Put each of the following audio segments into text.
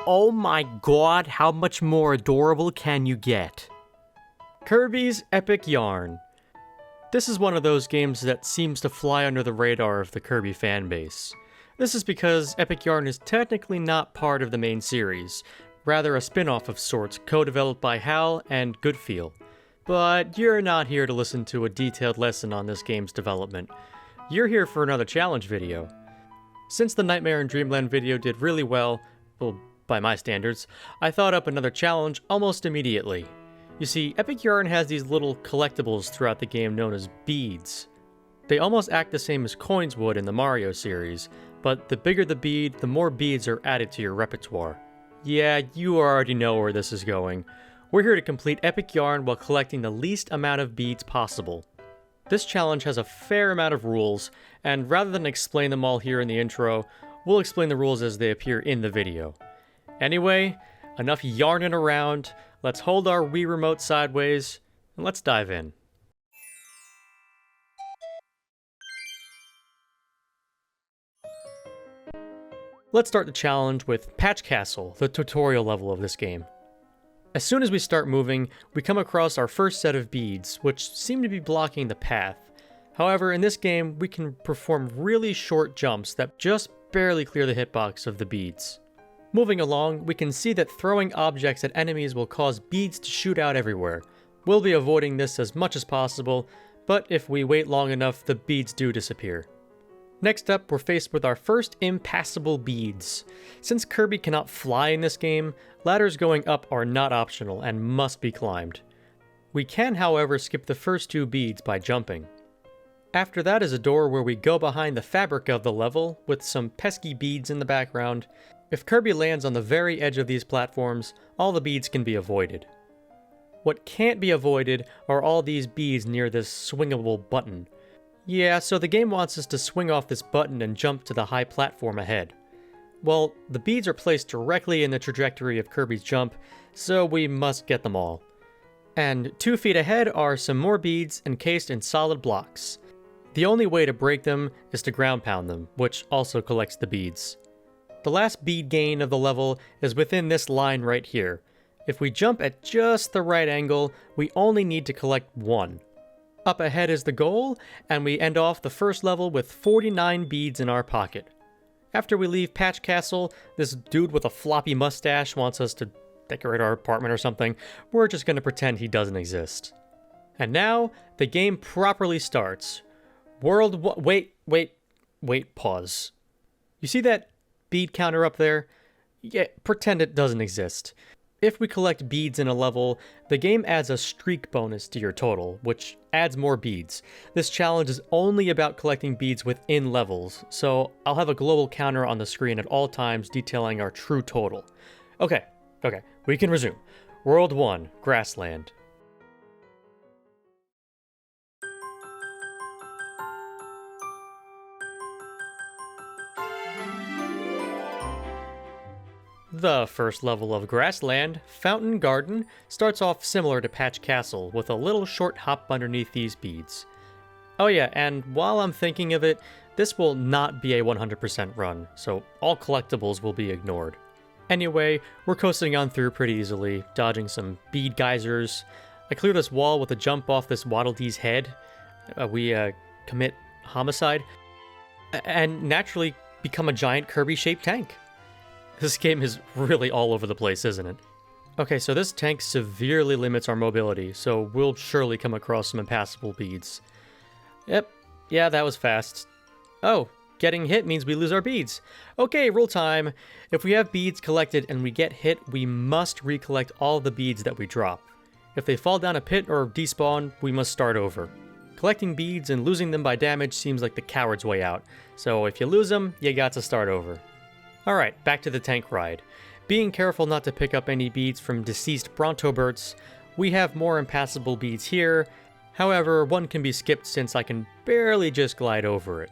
Oh my god, how much more adorable can you get? Kirby's Epic Yarn. This is one of those games that seems to fly under the radar of the Kirby fanbase. This is because Epic Yarn is technically not part of the main series, rather a spin-off of sorts co-developed by HAL and Goodfeel. But you're not here to listen to a detailed lesson on this game's development. You're here for another challenge video. Since the Nightmare in Dreamland video did really well, by my standards, I thought up another challenge almost immediately. You see, Epic Yarn has these little collectibles throughout the game known as beads. They almost act the same as coins would in the Mario series, but the bigger the bead, the more beads are added to your repertoire. Yeah, you already know where this is going. We're here to complete Epic Yarn while collecting the least amount of beads possible. This challenge has a fair amount of rules, and rather than explain them all here in the intro, we'll explain the rules as they appear in the video. Anyway, enough yarning around, let's hold our Wii remote sideways, and let's dive in. Let's start the challenge with Patch Castle, the tutorial level of this game. As soon as we start moving, we come across our first set of beads, which seem to be blocking the path. However, in this game, we can perform really short jumps that just barely clear the hitbox of the beads. Moving along, we can see that throwing objects at enemies will cause beads to shoot out everywhere. We'll be avoiding this as much as possible, but if we wait long enough, the beads do disappear. Next up, we're faced with our first impassable beads. Since Kirby cannot fly in this game, ladders going up are not optional and must be climbed. We can, however, skip the first two beads by jumping. After that is a door where we go behind the fabric of the level, with some pesky beads in the background. If Kirby lands on the very edge of these platforms, all the beads can be avoided. What can't be avoided are all these beads near this swingable button. Yeah, so the game wants us to swing off this button and jump to the high platform ahead. Well, the beads are placed directly in the trajectory of Kirby's jump, so we must get them all. And 2 feet ahead are some more beads encased in solid blocks. The only way to break them is to ground pound them, which also collects the beads. The last bead gain of the level is within this line right here. If we jump at just the right angle, we only need to collect 1. Up ahead is the goal, and we end off the first level with 49 beads in our pocket. After we leave Patch Castle, this dude with a floppy mustache wants us to decorate our apartment or something. We're just going to pretend he doesn't exist. And now, the game properly starts. Wait, pause. You see that bead counter up there? Yeah, pretend it doesn't exist. If we collect beads in a level, the game adds a streak bonus to your total, which adds more beads. This challenge is only about collecting beads within levels, so I'll have a global counter on the screen at all times detailing our true total. Okay, we can resume. World 1, Grassland. The first level of Grassland, Fountain Garden, starts off similar to Patch Castle, with a little short hop underneath these beads. Oh yeah, and while I'm thinking of it, this will not be a 100% run, so all collectibles will be ignored. Anyway, we're coasting on through pretty easily, dodging some bead geysers. I clear this wall with a jump off this Waddle Dee's head. We commit homicide, and naturally become a giant Kirby-shaped tank. This game is really all over the place, isn't it? Okay, so this tank severely limits our mobility, so we'll surely come across some impassable beads. Yep, yeah, that was fast. Oh, getting hit means we lose our beads. Okay, rule time. If we have beads collected and we get hit, we must recollect all the beads that we drop. If they fall down a pit or despawn, we must start over. Collecting beads and losing them by damage seems like the coward's way out, so if you lose them, you got to start over. Alright, back to the tank ride. Being careful not to pick up any beads from deceased Brontoberts, we have more impassable beads here. However, one can be skipped since I can barely just glide over it.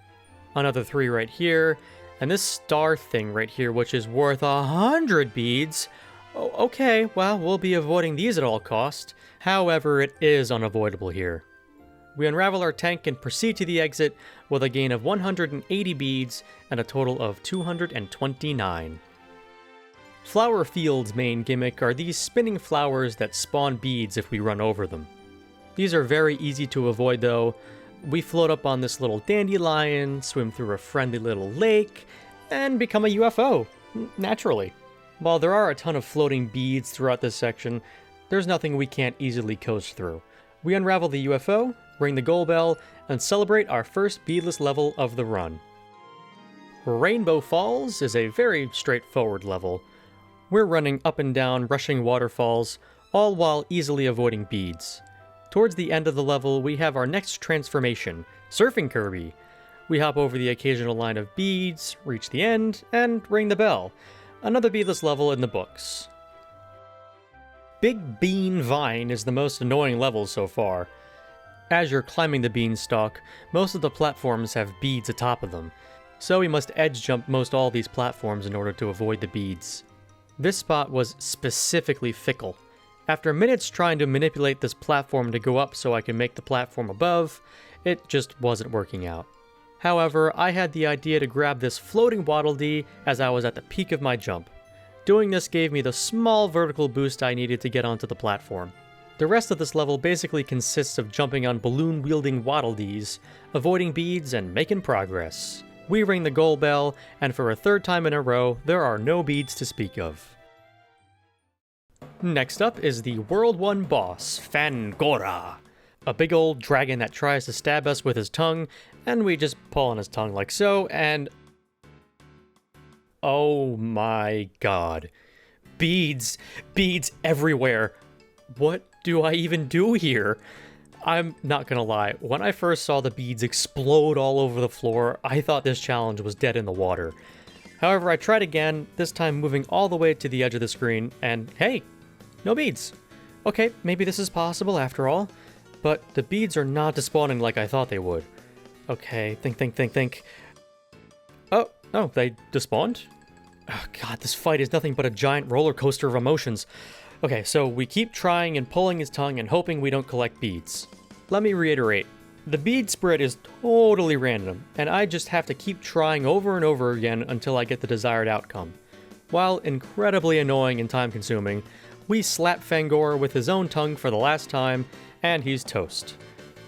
Another 3 right here, and this star thing right here, which is worth 100 beads. Oh, okay, well, we'll be avoiding these at all cost. However, it is unavoidable here. We unravel our tank and proceed to the exit with a gain of 180 beads and a total of 229. Flower Field's main gimmick are these spinning flowers that spawn beads if we run over them. These are very easy to avoid though. We float up on this little dandelion, swim through a friendly little lake, and become a UFO, naturally. While there are a ton of floating beads throughout this section, there's nothing we can't easily coast through. We unravel the UFO, ring the goal bell, and celebrate our first beadless level of the run. Rainbow Falls is a very straightforward level. We're running up and down rushing waterfalls, all while easily avoiding beads. Towards the end of the level, we have our next transformation, Surfing Kirby. We hop over the occasional line of beads, reach the end, and ring the bell. Another beadless level in the books. Big Bean Vine is the most annoying level so far. As you're climbing the beanstalk, most of the platforms have beads atop of them, so we must edge jump most all these platforms in order to avoid the beads. This spot was specifically fickle. After minutes trying to manipulate this platform to go up so I can make the platform above, it just wasn't working out. However, I had the idea to grab this floating Waddle Dee as I was at the peak of my jump. Doing this gave me the small vertical boost I needed to get onto the platform. The rest of this level basically consists of jumping on balloon-wielding Waddle Dees, avoiding beads, and making progress. We ring the goal bell, and for a third time in a row, there are no beads to speak of. Next up is the World 1 boss, Fangora. A big old dragon that tries to stab us with his tongue, and we just pull on his tongue like so, and... oh my god. Beads! Beads everywhere! What do I even do here? I'm not gonna lie, when I first saw the beads explode all over the floor, I thought this challenge was dead in the water. However, I tried again, this time moving all the way to the edge of the screen, and hey! No beads. Okay, maybe this is possible after all. But the beads are not despawning like I thought they would. Okay, think. Oh, no, they despawned? Oh god, this fight is nothing but a giant roller coaster of emotions. Okay, so we keep trying and pulling his tongue and hoping we don't collect beads. Let me reiterate. The bead spread is totally random, and I just have to keep trying over and over again until I get the desired outcome. While incredibly annoying and time-consuming, we slap Fangora with his own tongue for the last time, and he's toast.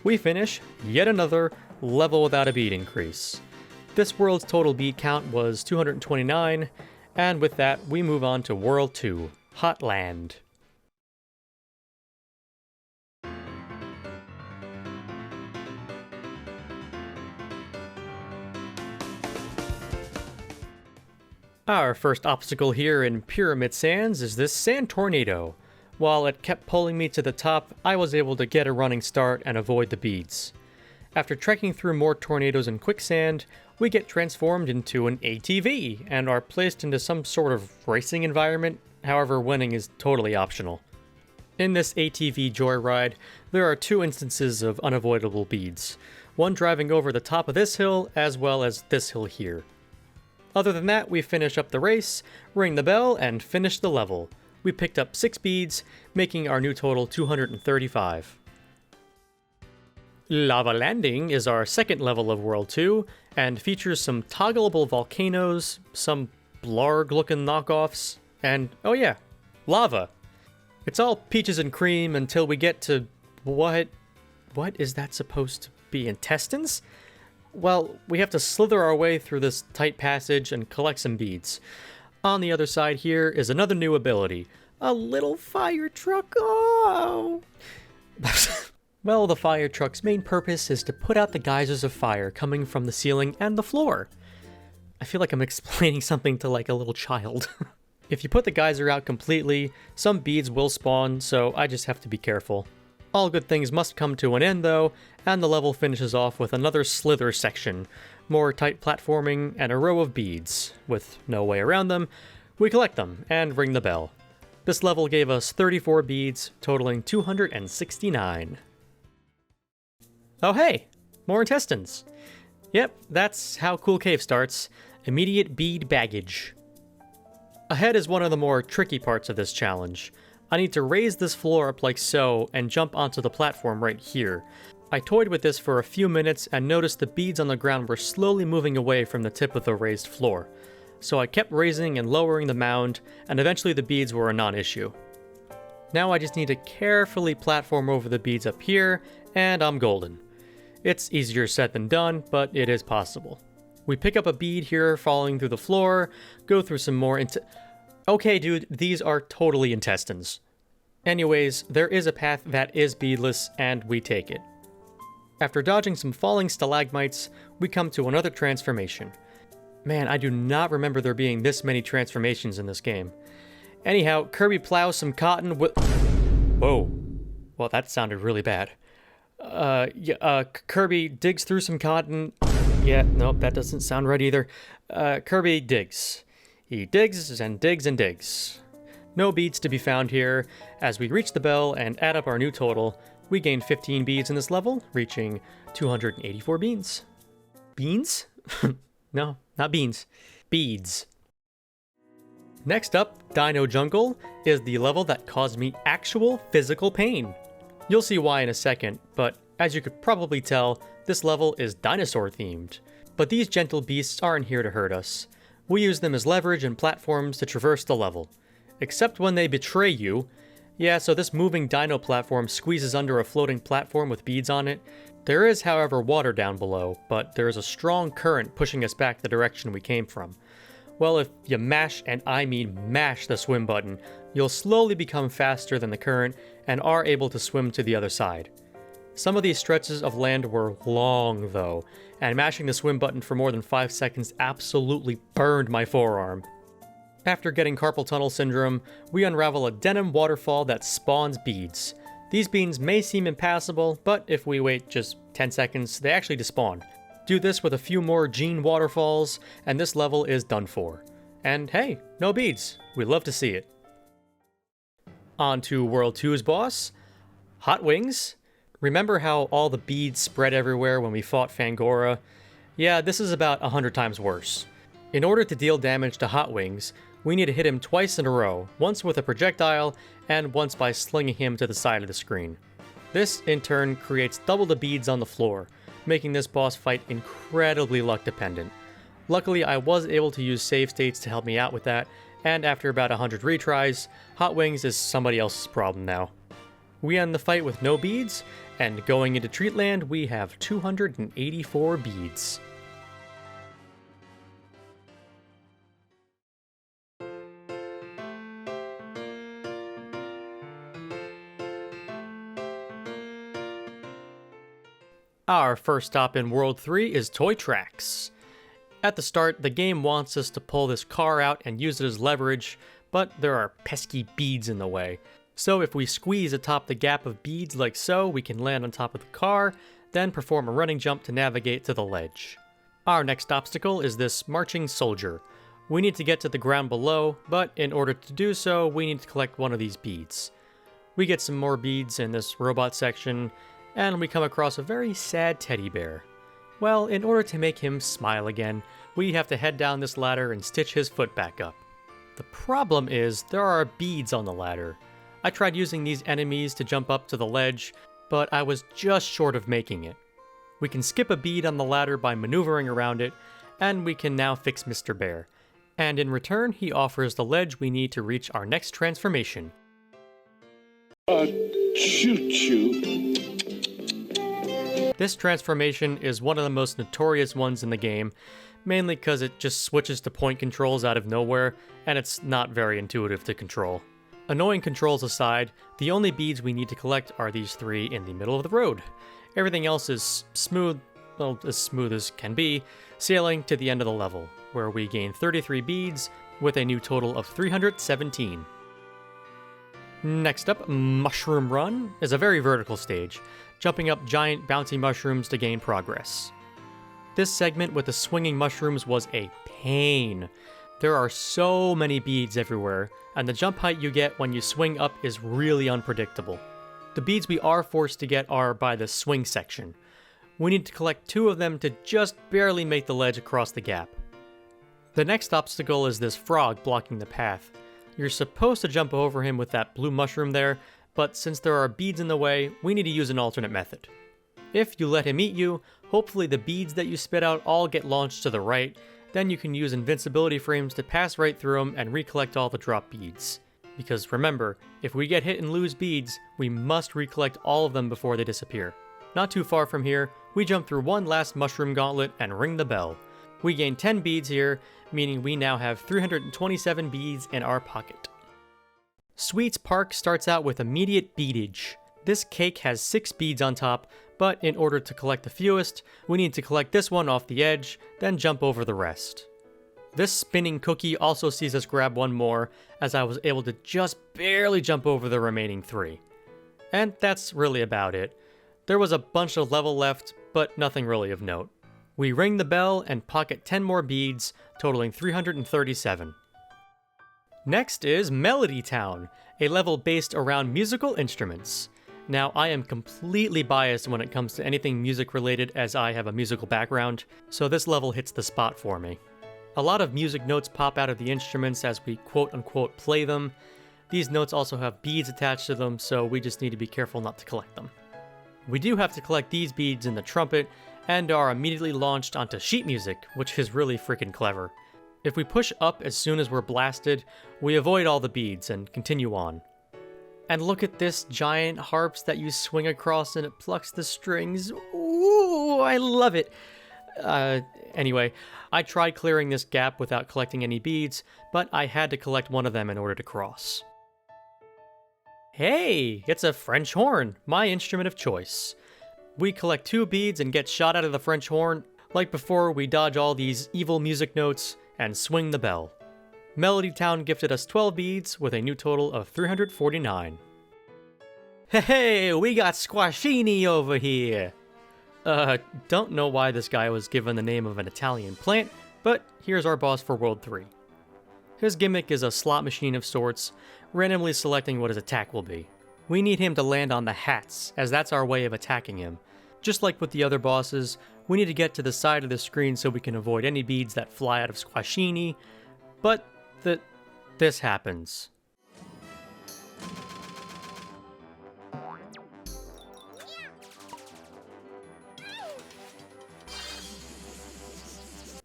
We finish yet another level without a bead increase. This world's total bead count was 229, and with that, we move on to World 2, Hotland. Our first obstacle here in Pyramid Sands is this sand tornado. While it kept pulling me to the top, I was able to get a running start and avoid the beads. After trekking through more tornadoes and quicksand, we get transformed into an ATV and are placed into some sort of racing environment, however winning is totally optional. In this ATV joyride, there are two instances of unavoidable beads, one driving over the top of this hill as well as this hill here. Other than that, we finish up the race, ring the bell, and finish the level. We picked up 6 beads, making our new total 235. Lava Landing is our second level of World 2, and features some toggleable volcanoes, some blarg-looking knockoffs, and, oh yeah, lava. It's all peaches and cream until we get to... what is that supposed to be, intestines? Well, we have to slither our way through this tight passage and collect some beads. On the other side here is another new ability. A little fire truck, oh! Well, the fire truck's main purpose is to put out the geysers of fire coming from the ceiling and the floor. I feel like I'm explaining something to like a little child. If you put the geyser out completely, some beads will spawn, so I just have to be careful. All good things must come to an end though, and the level finishes off with another slither section, more tight platforming, and a row of beads. With no way around them, we collect them and ring the bell. This level gave us 34 beads, totaling 269. Oh hey, more intestines. Yep, that's how Cool Cave starts. Immediate bead baggage. Ahead is one of the more tricky parts of this challenge. I need to raise this floor up like so and jump onto the platform right here. I toyed with this for a few minutes and noticed the beads on the ground were slowly moving away from the tip of the raised floor. So I kept raising and lowering the mound, and eventually the beads were a non-issue. Now I just need to carefully platform over the beads up here, and I'm golden. It's easier said than done, but it is possible. We pick up a bead here falling through the floor, go through some more Okay, dude, these are totally intestines. Anyways, there is a path that is beadless, and we take it. After dodging some falling stalagmites, we come to another transformation. Man, I do not remember there being this many transformations in this game. Anyhow, Kirby plows some cotton with... Whoa. Well, that sounded really bad. Kirby digs through some cotton... Yeah, nope, that doesn't sound right either. Kirby digs. He digs and digs and digs. No beads to be found here. As we reach the bell and add up our new total, we gain 15 beads in this level, reaching 284 beans. Beans? No, not beans. Beads. Next up, Dino Jungle, is the level that caused me actual physical pain. You'll see why in a second, but as you could probably tell, this level is dinosaur themed. But these gentle beasts aren't here to hurt us. We use them as leverage and platforms to traverse the level. Except when they betray you. Yeah, so this moving dino platform squeezes under a floating platform with beads on it. There is, however, water down below, but there is a strong current pushing us back the direction we came from. Well, if you mash, and I mean mash, the swim button, you'll slowly become faster than the current and are able to swim to the other side. Some of these stretches of land were long, though, and mashing the swim button for more than 5 seconds absolutely burned my forearm. After getting carpal tunnel syndrome, we unravel a denim waterfall that spawns beads. These beans may seem impassable, but if we wait just 10 seconds, they actually despawn. Do this with a few more Gene waterfalls, and this level is done for. And hey, no beads. We love to see it. On to World 2's boss, Hot Wings. Remember how all the beads spread everywhere when we fought Fangora? Yeah, this is about 100 times worse. In order to deal damage to Hot Wings, we need to hit him twice in a row, once with a projectile, and once by slinging him to the side of the screen. This, in turn, creates double the beads on the floor, making this boss fight incredibly luck dependent. Luckily, I was able to use save states to help me out with that, and after about 100 retries, Hot Wings is somebody else's problem now. We end the fight with no beads, and going into Treatland, we have 284 beads. Our first stop in World 3 is Toy Tracks. At the start, the game wants us to pull this car out and use it as leverage, but there are pesky beads in the way. So if we squeeze atop the gap of beads like so, we can land on top of the car, then perform a running jump to navigate to the ledge. Our next obstacle is this marching soldier. We need to get to the ground below, but in order to do so, we need to collect one of these beads. We get some more beads in this robot section, and we come across a very sad teddy bear. Well, in order to make him smile again, we have to head down this ladder and stitch his foot back up. The problem is, there are beads on the ladder. I tried using these enemies to jump up to the ledge, but I was just short of making it. We can skip a bead on the ladder by maneuvering around it, and we can now fix Mr. Bear. And in return, he offers the ledge we need to reach our next transformation. Choo-choo. This transformation is one of the most notorious ones in the game, mainly because it just switches to point controls out of nowhere, and it's not very intuitive to control. Annoying controls aside, the only beads we need to collect are these 3 in the middle of the road. Everything else is smooth, well, as smooth as can be, sailing to the end of the level, where we gain 33 beads with a new total of 317. Next up, Mushroom Run is a very vertical stage, jumping up giant bouncy mushrooms to gain progress. This segment with the swinging mushrooms was a pain. There are so many beads everywhere, and the jump height you get when you swing up is really unpredictable. The beads we are forced to get are by the swing section. We need to collect 2 of them to just barely make the ledge across the gap. The next obstacle is this frog blocking the path. You're supposed to jump over him with that blue mushroom there, but since there are beads in the way, we need to use an alternate method. If you let him eat you, hopefully the beads that you spit out all get launched to the right, then you can use invincibility frames to pass right through them and recollect all the drop beads. Because remember, if we get hit and lose beads, we must recollect all of them before they disappear. Not too far from here, we jump through one last mushroom gauntlet and ring the bell. We gain 10 beads here, meaning we now have 327 beads in our pocket. Sweets Park starts out with immediate beadage. This cake has 6 beads on top, but in order to collect the fewest, we need to collect this one off the edge, then jump over the rest. This spinning cookie also sees us grab one more, as I was able to just barely jump over the remaining 3. And that's really about it. There was a bunch of level left, but nothing really of note. We ring the bell and pocket 10 more beads, totaling 337. Next is Melody Town, a level based around musical instruments. Now, I am completely biased when it comes to anything music related as I have a musical background, so this level hits the spot for me. A lot of music notes pop out of the instruments as we quote-unquote play them. These notes also have beads attached to them, so we just need to be careful not to collect them. We do have to collect these beads in the trumpet, and are immediately launched onto sheet music, which is really freaking clever. If we push up as soon as we're blasted, we avoid all the beads and continue on. And look at this giant harps that you swing across and it plucks the strings. Ooh, I love it! Anyway, I tried clearing this gap without collecting any beads, but I had to collect one of them in order to cross. Hey, it's a French horn, my instrument of choice. We collect 2 beads and get shot out of the French horn. Like before, we dodge all these evil music notes and swing the bell. Melody Town gifted us 12 beads with a new total of 349. Hey, we got Squashini over here! Don't know why this guy was given the name of an Italian plant, but here's our boss for World 3. His gimmick is a slot machine of sorts, randomly selecting what his attack will be. We need him to land on the hats, as that's our way of attacking him. Just like with the other bosses, we need to get to the side of the screen so we can avoid any beads that fly out of Squashini, but this happens.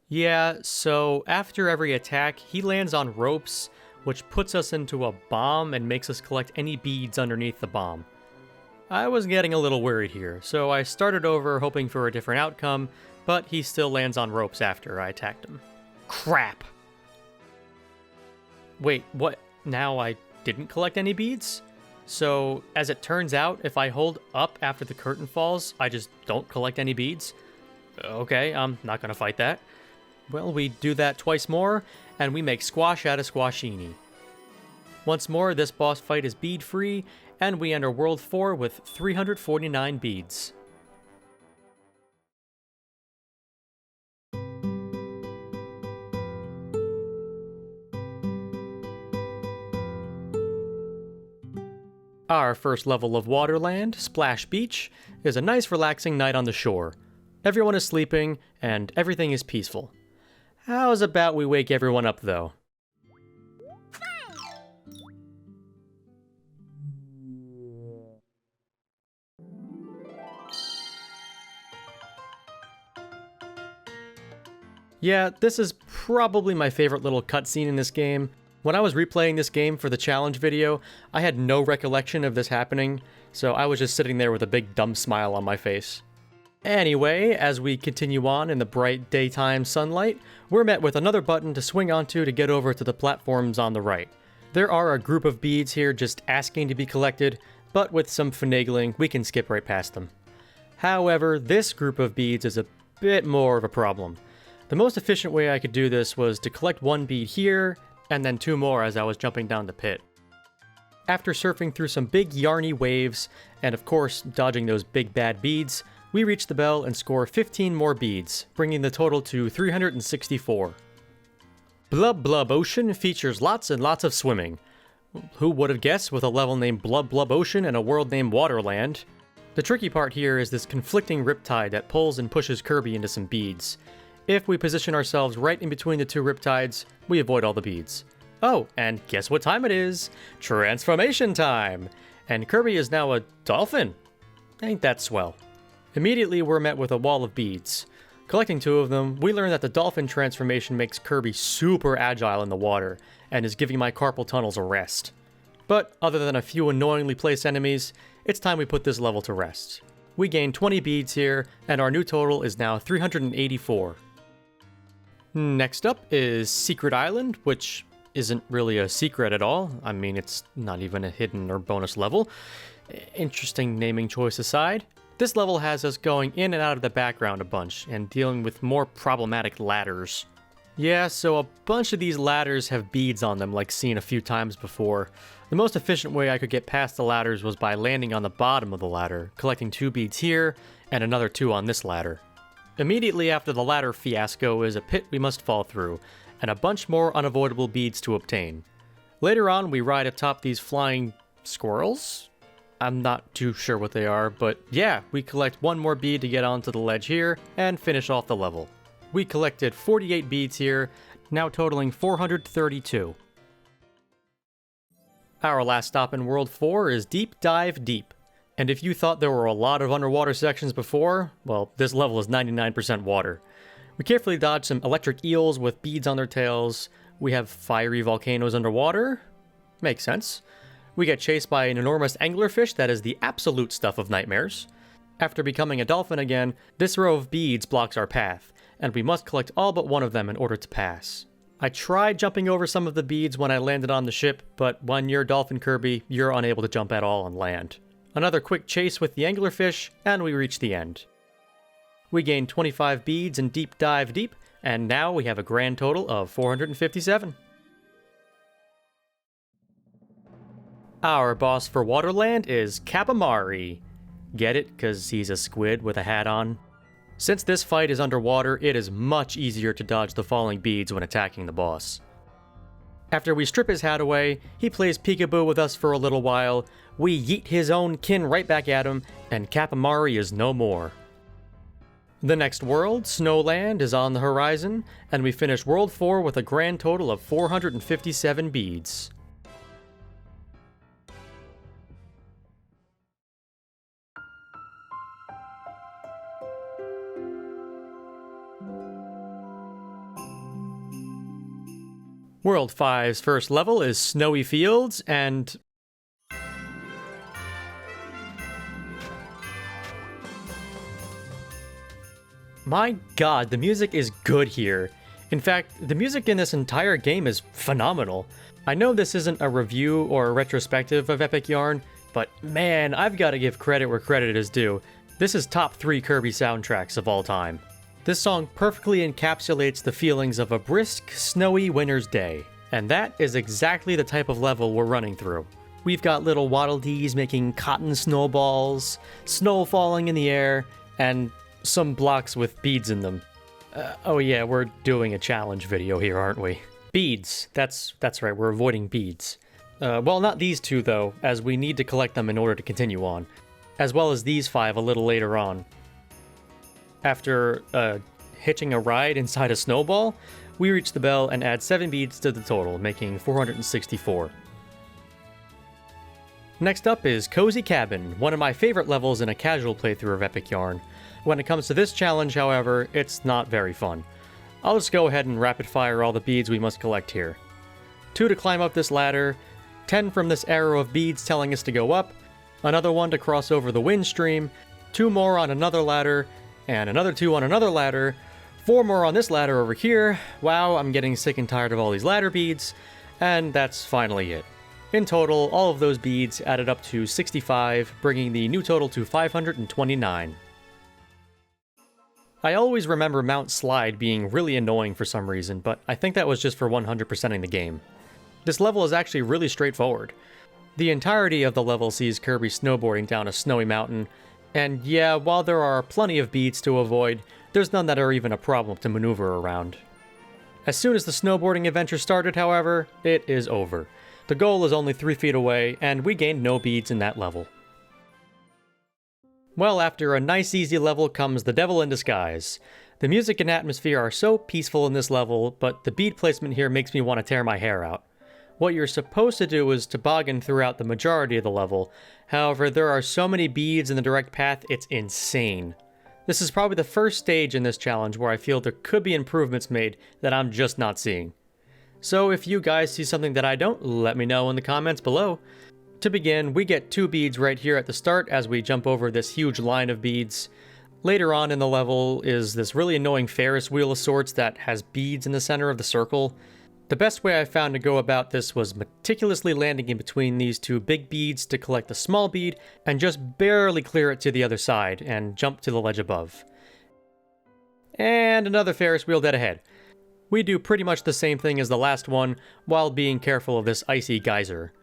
Yeah, so after every attack, he lands on ropes, which puts us into a bomb and makes us collect any beads underneath the bomb. I was getting a little worried here, so I started over hoping for a different outcome, but he still lands on ropes after I attacked him. Crap! Wait, what? Now I didn't collect any beads? So, as it turns out, if I hold up after the curtain falls, I just don't collect any beads? Okay, I'm not gonna fight that. Well, we do that twice more, and we make squash out of Squashini. Once more, this boss fight is bead-free, and we enter World 4 with 349 beads. Our first level of Waterland, Splash Beach, is a nice relaxing night on the shore. Everyone is sleeping, and everything is peaceful. How's about we wake everyone up, though? Yeah, this is probably my favorite little cutscene in this game. When I was replaying this game for the challenge video, I had no recollection of this happening, so I was just sitting there with a big dumb smile on my face. Anyway, as we continue on in the bright daytime sunlight, we're met with another button to swing onto to get over to the platforms on the right. There are a group of beads here just asking to be collected, but with some finagling, we can skip right past them. However, this group of beads is a bit more of a problem. The most efficient way I could do this was to collect 1 bead here, and then 2 more as I was jumping down the pit. After surfing through some big yarny waves, and of course dodging those big bad beads, we reach the bell and score 15 more beads, bringing the total to 364. Blub Blub Ocean features lots and lots of swimming. Who would have guessed with a level named Blub Blub Ocean and a world named Waterland? The tricky part here is this conflicting riptide that pulls and pushes Kirby into some beads. If we position ourselves right in between the 2 riptides, we avoid all the beads. Oh, and guess what time it is? Transformation time! And Kirby is now a dolphin. Ain't that swell? Immediately, we're met with a wall of beads. Collecting 2 of them, we learn that the dolphin transformation makes Kirby super agile in the water, and is giving my carpal tunnels a rest. But other than a few annoyingly placed enemies, it's time we put this level to rest. We gained 20 beads here, and our new total is now 384. Next up is Secret Island, which isn't really a secret at all. I mean, it's not even a hidden or bonus level. Interesting naming choice aside, this level has us going in and out of the background a bunch, and dealing with more problematic ladders. Yeah, so a bunch of these ladders have beads on them like seen a few times before. The most efficient way I could get past the ladders was by landing on the bottom of the ladder, collecting 2 beads here, and another 2 on this ladder. Immediately after the ladder fiasco is a pit we must fall through, and a bunch more unavoidable beads to obtain. Later on, we ride atop these flying squirrels? I'm not too sure what they are, but yeah, we collect 1 more bead to get onto the ledge here, and finish off the level. We collected 48 beads here, now totaling 432. Our last stop in World 4 is Deep Dive Deep. And if you thought there were a lot of underwater sections before, well, this level is 99% water. We carefully dodge some electric eels with beads on their tails. We have fiery volcanoes underwater. Makes sense. We get chased by an enormous anglerfish that is the absolute stuff of nightmares. After becoming a dolphin again, this row of beads blocks our path, and we must collect all but 1 of them in order to pass. I tried jumping over some of the beads when I landed on the ship, but when you're Dolphin Kirby, you're unable to jump at all on land. Another quick chase with the anglerfish, and we reach the end. We gained 25 beads in Deep Dive Deep, and now we have a grand total of 457. Our boss for Waterland is Capamari. Get it? 'Cause he's a squid with a hat on? Since this fight is underwater, it is much easier to dodge the falling beads when attacking the boss. After we strip his hat away, he plays peekaboo with us for a little while, we yeet his own kin right back at him, and Capamari is no more. The next world, Snowland, is on the horizon, and we finish World 4 with a grand total of 457 beads. World 5's first level is Snowy Fields, and my god, the music is good here. In fact, the music in this entire game is phenomenal. I know this isn't a review or a retrospective of Epic Yarn, but man, I've got to give credit where credit is due. This is top 3 Kirby soundtracks of all time. This song perfectly encapsulates the feelings of a brisk, snowy winter's day, and that is exactly the type of level we're running through. We've got little Waddle Dees making cotton snowballs, snow falling in the air, and some blocks with beads in them. Oh yeah, we're doing a challenge video here, aren't we? Beads, that's right, we're avoiding beads. Well, not these 2 though, as we need to collect them in order to continue on, as well as these 5 a little later on. After hitching a ride inside a snowball, we reach the bell and add 7 beads to the total, making 464. Next up is Cozy Cabin, one of my favorite levels in a casual playthrough of Epic Yarn. When it comes to this challenge, however, it's not very fun. I'll just go ahead and rapid fire all the beads we must collect here. 2 to climb up this ladder, 10 from this arrow of beads telling us to go up, another 1 to cross over the wind stream, 2 more on another ladder, and another 2 on another ladder, 4 more on this ladder over here. Wow, I'm getting sick and tired of all these ladder beads, and that's finally it. In total, all of those beads added up to 65, bringing the new total to 529. I always remember Mount Slide being really annoying for some reason, but I think that was just for 100%ing the game. This level is actually really straightforward. The entirety of the level sees Kirby snowboarding down a snowy mountain, and yeah, while there are plenty of beads to avoid, there's none that are even a problem to maneuver around. As soon as the snowboarding adventure started, however, it is over. The goal is only 3 feet away, and we gained no beads in that level. Well, after a nice easy level comes the Devil in Disguise. The music and atmosphere are so peaceful in this level, but the bead placement here makes me want to tear my hair out. What you're supposed to do is toboggan throughout the majority of the level. However, there are so many beads in the direct path, it's insane. This is probably the first stage in this challenge where I feel there could be improvements made that I'm just not seeing. So if you guys see something that I don't, let me know in the comments below. To begin, we get 2 beads right here at the start as we jump over this huge line of beads. Later on in the level is this really annoying Ferris wheel of sorts that has beads in the center of the circle. The best way I found to go about this was meticulously landing in between these 2 big beads to collect the small bead and just barely clear it to the other side and jump to the ledge above. And another Ferris wheel dead ahead. We do pretty much the same thing as the last one while being careful of this icy geyser.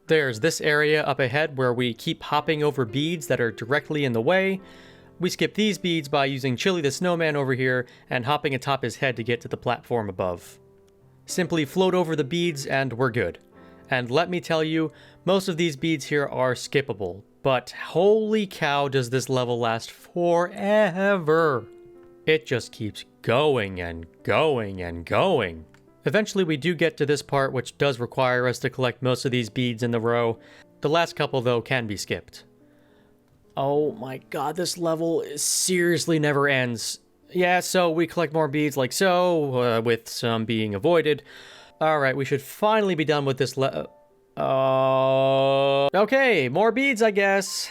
There's this area up ahead where we keep hopping over beads that are directly in the way. We skip these beads by using Chili the Snowman over here and hopping atop his head to get to the platform above. Simply float over the beads and we're good. And let me tell you, most of these beads here are skippable, but holy cow does this level last forever. It just keeps going and going and going. Eventually we do get to this part which does require us to collect most of these beads in the row. The last couple though can be skipped. Oh my god, this level seriously never ends. Yeah, so we collect more beads like so, with some being avoided. Alright, we should finally be done with this okay, more beads, I guess.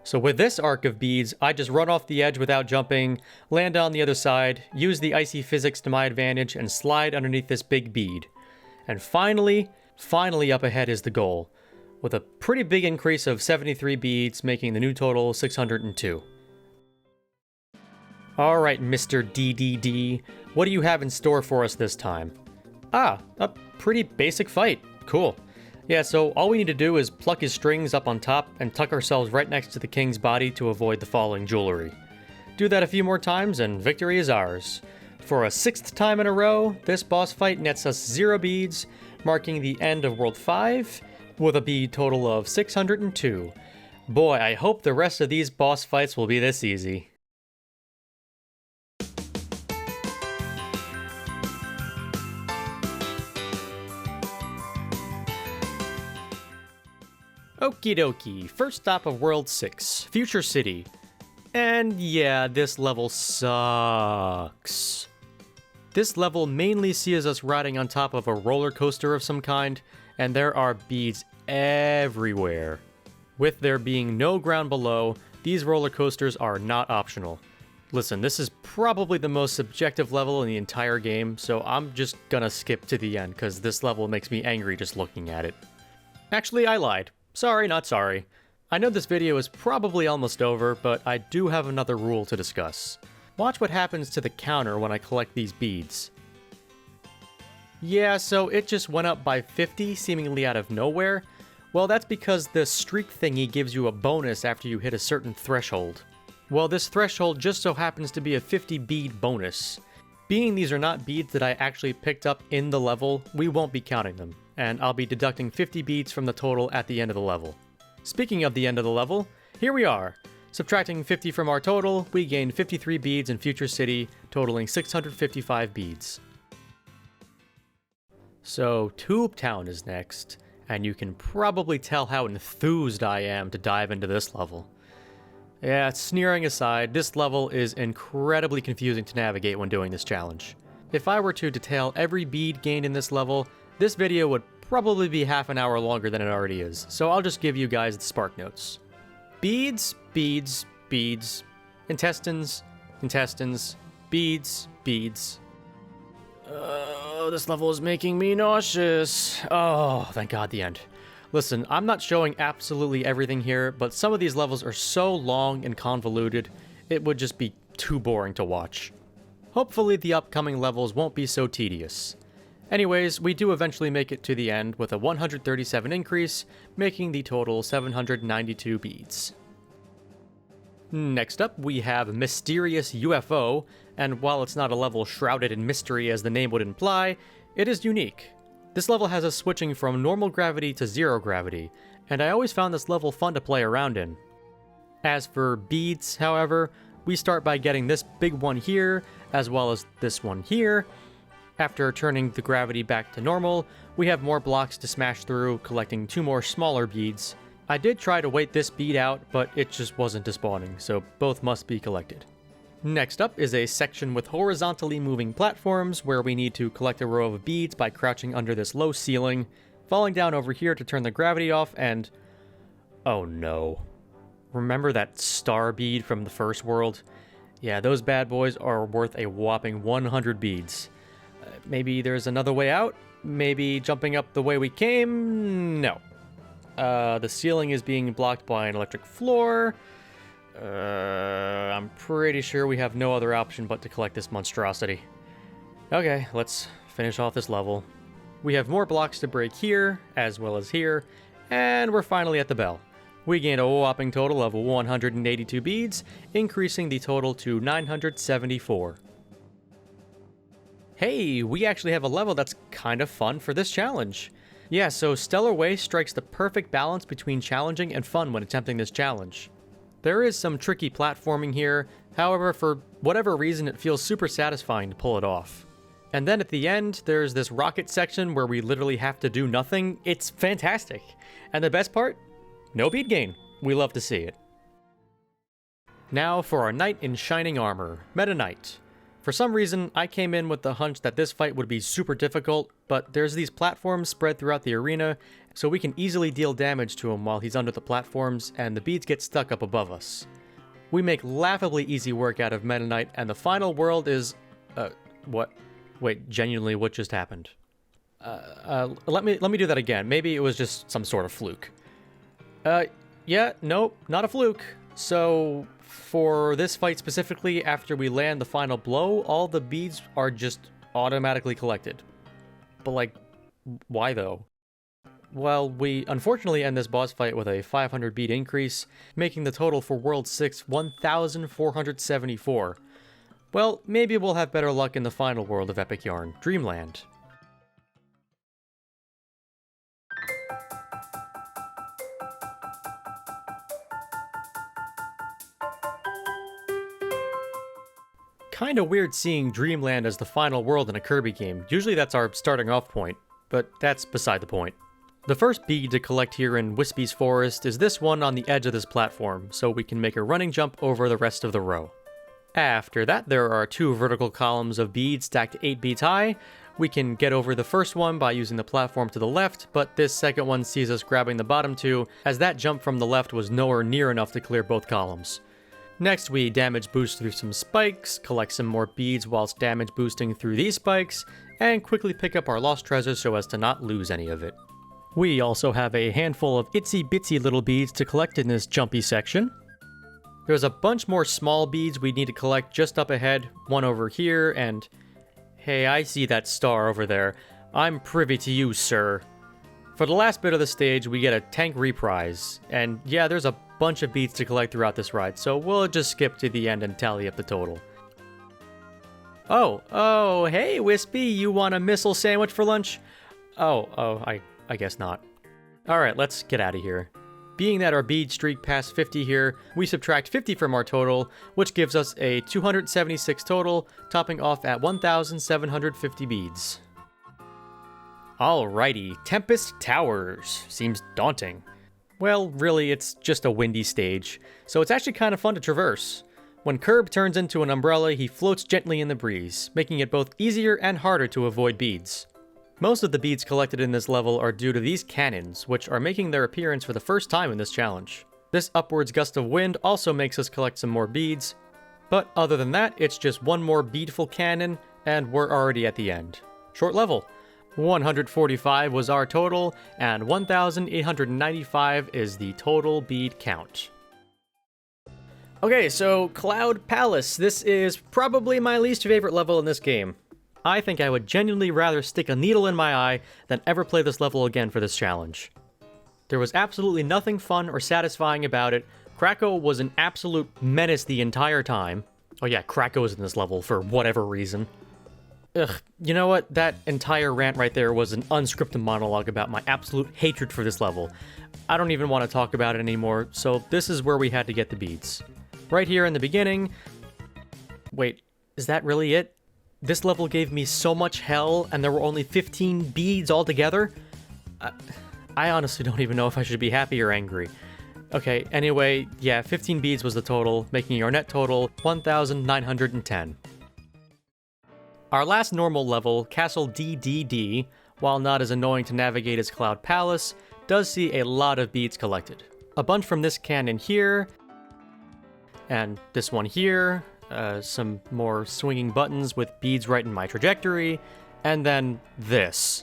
So with this arc of beads, I just run off the edge without jumping, land on the other side, use the icy physics to my advantage, and slide underneath this big bead. And finally up ahead is the goal, with a pretty big increase of 73 beads, making the new total 602. Alright, Mr. DDD, what do you have in store for us this time? Ah, a pretty basic fight. Cool. Yeah, so all we need to do is pluck his strings up on top and tuck ourselves right next to the king's body to avoid the falling jewelry. Do that a few more times and victory is ours. For a 6th time in a row, this boss fight nets us 0 beads, marking the end of World 5, with a bead total of 602. Boy, I hope the rest of these boss fights will be this easy. Okie dokie, first stop of World 6, Future City. And yeah, this level sucks. This level mainly sees us riding on top of a roller coaster of some kind, and there are beads everywhere. With there being no ground below, these roller coasters are not optional. Listen, this is probably the most subjective level in the entire game, so I'm just gonna skip to the end, because this level makes me angry just looking at it. Actually, I lied. Sorry, not sorry. I know this video is probably almost over, but I do have another rule to discuss. Watch what happens to the counter when I collect these beads. Yeah, so it just went up by 50 seemingly out of nowhere. Well, that's because the streak thingy gives you a bonus after you hit a certain threshold. Well, this threshold just so happens to be a 50 bead bonus. Being these are not beads that I actually picked up in the level, we won't be counting them, and I'll be deducting 50 beads from the total at the end of the level. Speaking of the end of the level, here we are. Subtracting 50 from our total, we gained 53 beads in Future City, totaling 655 beads. So, Tube Town is next, and you can probably tell how enthused I am to dive into this level. Yeah, sneering aside, this level is incredibly confusing to navigate when doing this challenge. If I were to detail every bead gained in this level, this video would probably be half an hour longer than it already is, so I'll just give you guys the spark notes. Beads, beads, beads, intestines, intestines, beads, beads. This level is making me nauseous. Oh, thank God, the end. Listen, I'm not showing absolutely everything here, but some of these levels are so long and convoluted, it would just be too boring to watch. Hopefully the upcoming levels won't be so tedious. Anyways, we do eventually make it to the end with a 137 increase, making the total 792 beads. Next up, we have Mysterious UFO, and while it's not a level shrouded in mystery as the name would imply, it is unique. This level has us switching from normal gravity to zero gravity, and I always found this level fun to play around in. As for beads, however, we start by getting this big one here, as well as this one here, After turning the gravity back to normal, we have more blocks to smash through, collecting 2 more smaller beads. I did try to wait this bead out, but it just wasn't despawning, so both must be collected. Next up is a section with horizontally moving platforms where we need to collect a row of beads by crouching under this low ceiling, falling down over here to turn the gravity off, and... oh no. Remember that star bead from the first world? Yeah, those bad boys are worth a whopping 100 beads. Maybe there's another way out? Maybe jumping up the way we came? No. The ceiling is being blocked by an electric floor. I'm pretty sure we have no other option but to collect this monstrosity. Okay, let's finish off this level. We have more blocks to break here, as well as here, and we're finally at the bell. We gained a whopping total of 182 beads, increasing the total to 974. Hey, we actually have a level that's kind of fun for this challenge. Yeah, so Stellar Waste strikes the perfect balance between challenging and fun when attempting this challenge. There is some tricky platforming here, however, for whatever reason it feels super satisfying to pull it off. And then at the end, there's this rocket section where we literally have to do nothing. It's fantastic. And the best part? No bead gain. We love to see it. Now for our Knight in Shining Armor, Meta Knight. For some reason, I came in with the hunch that this fight would be super difficult, but there's these platforms spread throughout the arena, so we can easily deal damage to him while he's under the platforms, and the beads get stuck up above us. We make laughably easy work out of Meta Knight, and the final world is... what? Wait, genuinely, what just happened? Let me do that again. Maybe it was just some sort of fluke. Yeah, nope, not a fluke. So, for this fight specifically, after we land the final blow, all the beads are just automatically collected. But like, why though? Well, we unfortunately end this boss fight with a 500 bead increase, making the total for World 6 1,474. Well, maybe we'll have better luck in the final world of Epic Yarn, Dreamland. Kinda weird seeing Dreamland as the final world in a Kirby game. Usually that's our starting off point, but that's beside the point. The first bead to collect here in Wispy's Forest is this one on the edge of this platform, so we can make a running jump over the rest of the row. After that, there are 2 vertical columns of beads stacked 8 beads high. We can get over the first one by using the platform to the left, but this second one sees us grabbing the bottom 2, as that jump from the left was nowhere near enough to clear both columns. Next, we damage boost through some spikes, collect some more beads whilst damage boosting through these spikes, and quickly pick up our lost treasure so as to not lose any of it. We also have a handful of itsy bitsy little beads to collect in this jumpy section. There's a bunch more small beads we need to collect just up ahead, one over here, and... hey, I see that star over there. I'm privy to you, sir. For the last bit of the stage, we get a tank reprise, and yeah, there's a bunch of beads to collect throughout this ride, so we'll just skip to the end and tally up the total. Oh, hey, Wispy, you want a missile sandwich for lunch? I guess not. Alright, let's get out of here. Being that our bead streak passed 50 here, we subtract 50 from our total, which gives us a 276 total, topping off at 1,750 beads. Alrighty, Tempest Towers. Seems daunting. Well, really, it's just a windy stage, so it's actually kind of fun to traverse. When Kirby turns into an umbrella, he floats gently in the breeze, making it both easier and harder to avoid beads. Most of the beads collected in this level are due to these cannons, which are making their appearance for the first time in this challenge. This upwards gust of wind also makes us collect some more beads, but other than that, it's just one more beadful cannon, and we're already at the end. Short level. 145 was our total, and 1,895 is the total bead count. Okay, so Cloud Palace. This is probably my least favorite level in this game. I think I would genuinely rather stick a needle in my eye than ever play this level again for this challenge. There was absolutely nothing fun or satisfying about it. Kracko was an absolute menace the entire time. Oh yeah, Kracko was in this level for whatever reason. Ugh, you know what? That entire rant right there was an unscripted monologue about my absolute hatred for this level. I don't even want to talk about it anymore, so this is where we had to get the beads. Right here in the beginning... Wait, is that really it? This level gave me so much hell, and there were only 15 beads altogether. I honestly don't even know if I should be happy or angry. Okay, anyway, yeah, 15 beads was the total, making our net total 1,910. Our last normal level, Castle DDD, while not as annoying to navigate as Cloud Palace, does see a lot of beads collected. A bunch from this cannon here, and this one here, some more swinging buttons with beads right in my trajectory, and then this.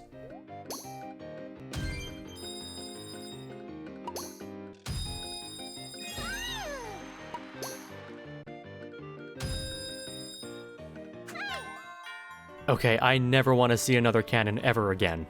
Okay, I never want to see another cannon ever again.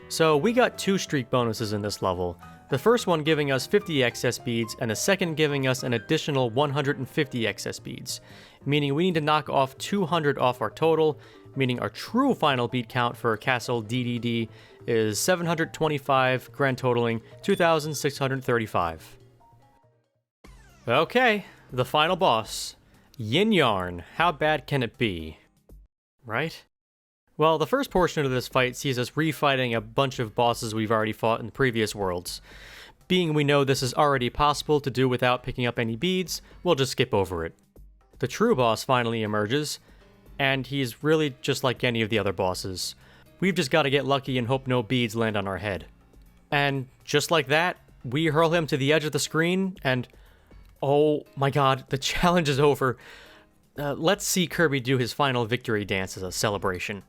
So we got 2 streak bonuses in this level. The first one giving us 50 excess beads, and the second giving us an additional 150 excess beads, meaning we need to knock off 200 off our total, meaning our true final bead count for Castle DDD is 725, grand totaling 2,635. Okay, the final boss. Yin Yarn, how bad can it be? Right? Well, the first portion of this fight sees us refighting a bunch of bosses we've already fought in the previous worlds. Being we know this is already possible to do without picking up any beads, we'll just skip over it. The true boss finally emerges, and he's really just like any of the other bosses. We've just got to get lucky and hope no beads land on our head. And just like that, we hurl him to the edge of the screen, and oh my god, the challenge is over. Let's see Kirby do his final victory dance as a celebration.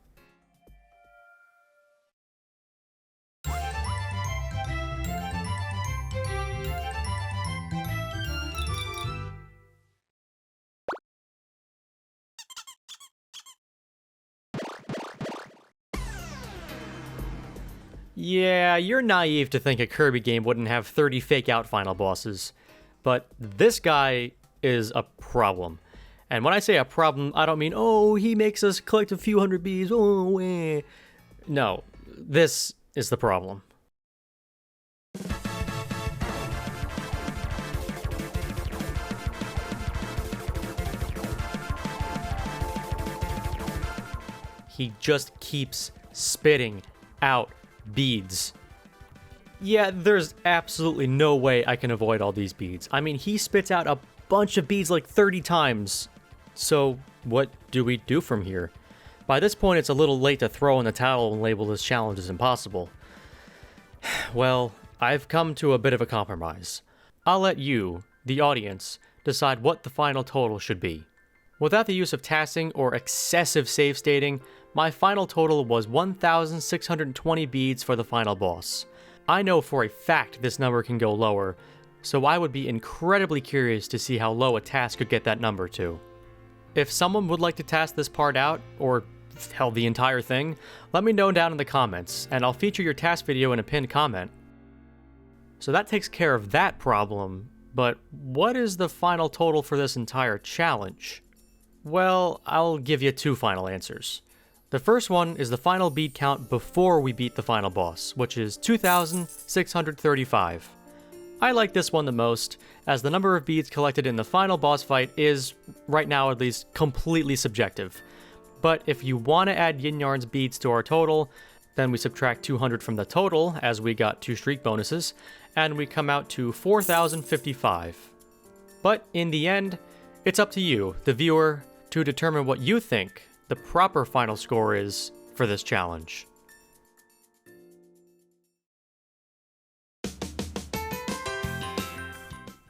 Yeah, you're naive to think a Kirby game wouldn't have 30 fake-out final bosses. But this guy is a problem. And when I say a problem, I don't mean, oh, he makes us collect a few hundred beads, oh, eh. No, this is the problem. He just keeps spitting out beads. Yeah, there's absolutely no way I can avoid all these beads. I mean, he spits out a bunch of beads like 30 times. So what do we do from here? By this point, it's a little late to throw in the towel and label this challenge as impossible. Well, I've come to a bit of a compromise. I'll let you, the audience, decide what the final total should be. Without the use of tasking or excessive save stating, my final total was 1,620 beads for the final boss. I know for a fact this number can go lower, so I would be incredibly curious to see how low a task could get that number to. If someone would like to task this part out, or hell, the entire thing, let me know down in the comments, and I'll feature your task video in a pinned comment. So that takes care of that problem, but what is the final total for this entire challenge? Well, I'll give you 2 final answers. The first one is the final bead count before we beat the final boss, which is 2,635. I like this one the most, as the number of beads collected in the final boss fight is, right now at least, completely subjective. But if you want to add Yin Yarn's beads to our total, then we subtract 200 from the total, as we got 2 streak bonuses, and we come out to 4,055. But in the end, it's up to you, the viewer, to determine what you think the proper final score is for this challenge.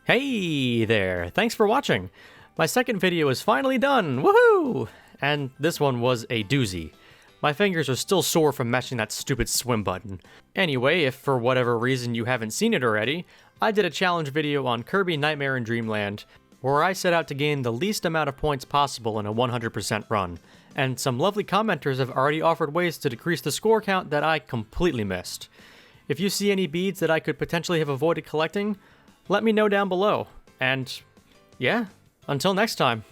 Hey there, thanks for watching. My second video is finally done, woohoo! And this one was a doozy. My fingers are still sore from mashing that stupid swim button. Anyway, if for whatever reason you haven't seen it already, I did a challenge video on Kirby Nightmare in Dreamland, where I set out to gain the least amount of points possible in a 100% run, and some lovely commenters have already offered ways to decrease the score count that I completely missed. If you see any beads that I could potentially have avoided collecting, let me know down below. And yeah, until next time.